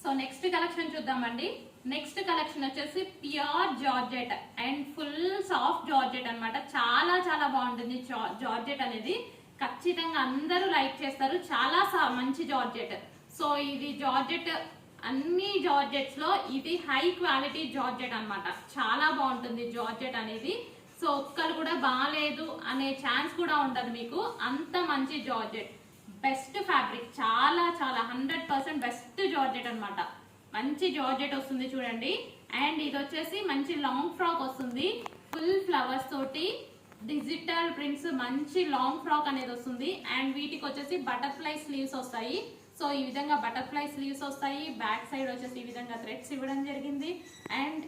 So next collection చూద్దామండి. Next collection వచ్చేసి pure georgette and full soft georgette అన్నమాట. చాలా చాలా బాగుంటుంది జార్జెట్ అనేది. ఖచ్చితంగా అందరూ లైక్ చేస్తారు. చాలా మంచి జార్జెట్. సో ఇది జార్జెట్, అన్ని జార్జెట్స్ లో ఇది హై క్వాలిటీ జార్జెట్ అన్నమాట. చాలా బాగుంటుంది జార్జెట్ అనేది. సో ఒక్కరు కూడా బాగాలేదు అనే ఛాన్స్ కూడా ఉండదు మీకు, అంత మంచి జార్జెట్. బెస్ట్ ఫ్యాబ్రిక్, చాలా చాలా 100% బెస్ట్ జార్జెట్ అన్నమాట. మంచి జార్జెట్ వస్తుంది చూడండి. అండ్ ఇది వచ్చేసి మంచి లాంగ్ ఫ్రాక్ వస్తుంది, ఫుల్ ఫ్లవర్స్ తోటి డిజిటల్ ప్రింట్స్, మంచి లాంగ్ ఫ్రాక్ అనేది వస్తుంది. అండ్ వీటికి వచ్చేసి బటర్ఫ్లై స్లీవ్స్ వస్తాయి. సో ఈ విధంగా బటర్ఫ్లై స్లీవ్స్ వస్తాయి. బ్యాక్ సైడ్ వచ్చేసి ఈ విధంగా థ్రెడ్స్ ఇవ్వడం జరిగింది. అండ్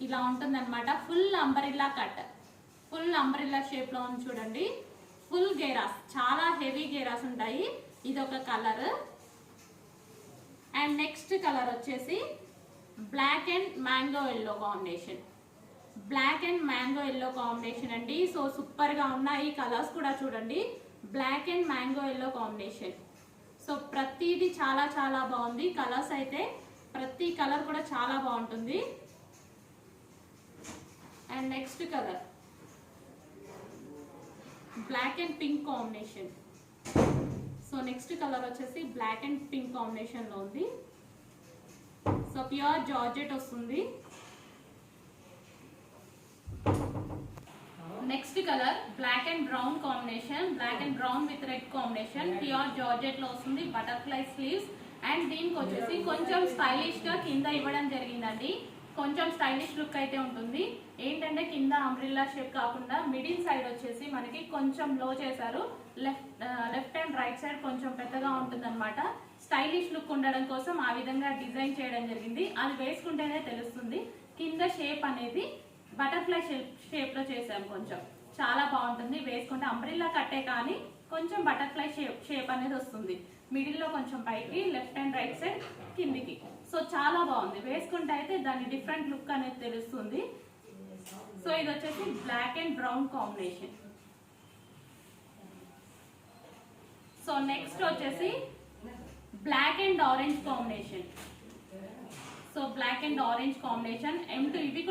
ఇలా ఉంటుంది అనమాట. Full umbrella cut, full umbrella shape లో ఉంది చూడండి. ఫుల్ గేరాస్, చాలా హెవీ గేరాస్ ఉంటాయి. ఇది ఒక కలర్. అండ్ నెక్స్ట్ కలర్ వచ్చేసి black and mango yellow combination. Black and mango yellow combination అండి. సో సూపర్ గా ఉన్నాయి. కలర్స్ కూడా చూడండి, black and mango yellow combination. So ప్రతిదీ చాలా చాలా బాగుంది. కలర్స్ అయితే ప్రతి కలర్ కూడా చాలా బాగుంటుంది. And next colour black and pink combination. So next colour వచ్చేసి బ్లాక్ అండ్ పింక్ కాంబినేషన్ లో ఉంది. సో ప్యూర్ జార్జెట్ వస్తుంది. Next colour black and brown combination, black and brown with red combination. Pure georgette లో వస్తుంది, butterfly sleeves. And దీనికి వచ్చేసి కొంచెం stylish గా కింద ఇవ్వడం జరిగిందండి. కొంచెం స్టైలిష్ లుక్ అయితే ఉంటుంది. ఏంటంటే కింద అంబ్రిల్లా షేప్ కాకుండా మిడిల్ సైడ్ వచ్చేసి మనకి కొంచెం లో చేశారు. లెఫ్ట్ అండ్ రైట్ సైడ్ కొంచెం పెద్దగా ఉంటుంది అనమాట. స్టైలిష్ లుక్ ఉండడం కోసం ఆ విధంగా డిజైన్ చేయడం జరిగింది. అది వేసుకుంటేనే తెలుస్తుంది. కింద షేప్ అనేది బటర్ఫ్లై షేప్ లో చేసాం. కొంచెం చాలా బాగుంటుంది వేసుకుంటే. అంబ్రిల్లా కట్టే కానీ కొంచెం బటర్ఫ్లై షేప్ అనేది వస్తుంది. మిడిల్ లో కొంచెం పైకి, లెఫ్ట్ అండ్ రైట్ సైడ్ కిందికి. సో చాలా బాగుంది వేసుకుంటే. అయితే దాని డిఫరెంట్ లుక్ అనేది తెలుస్తుంది. సో ఇది వచ్చేసి black and brown combination. So next వచ్చేసి black and orange combination. So black and orange combination. M2 ఇవి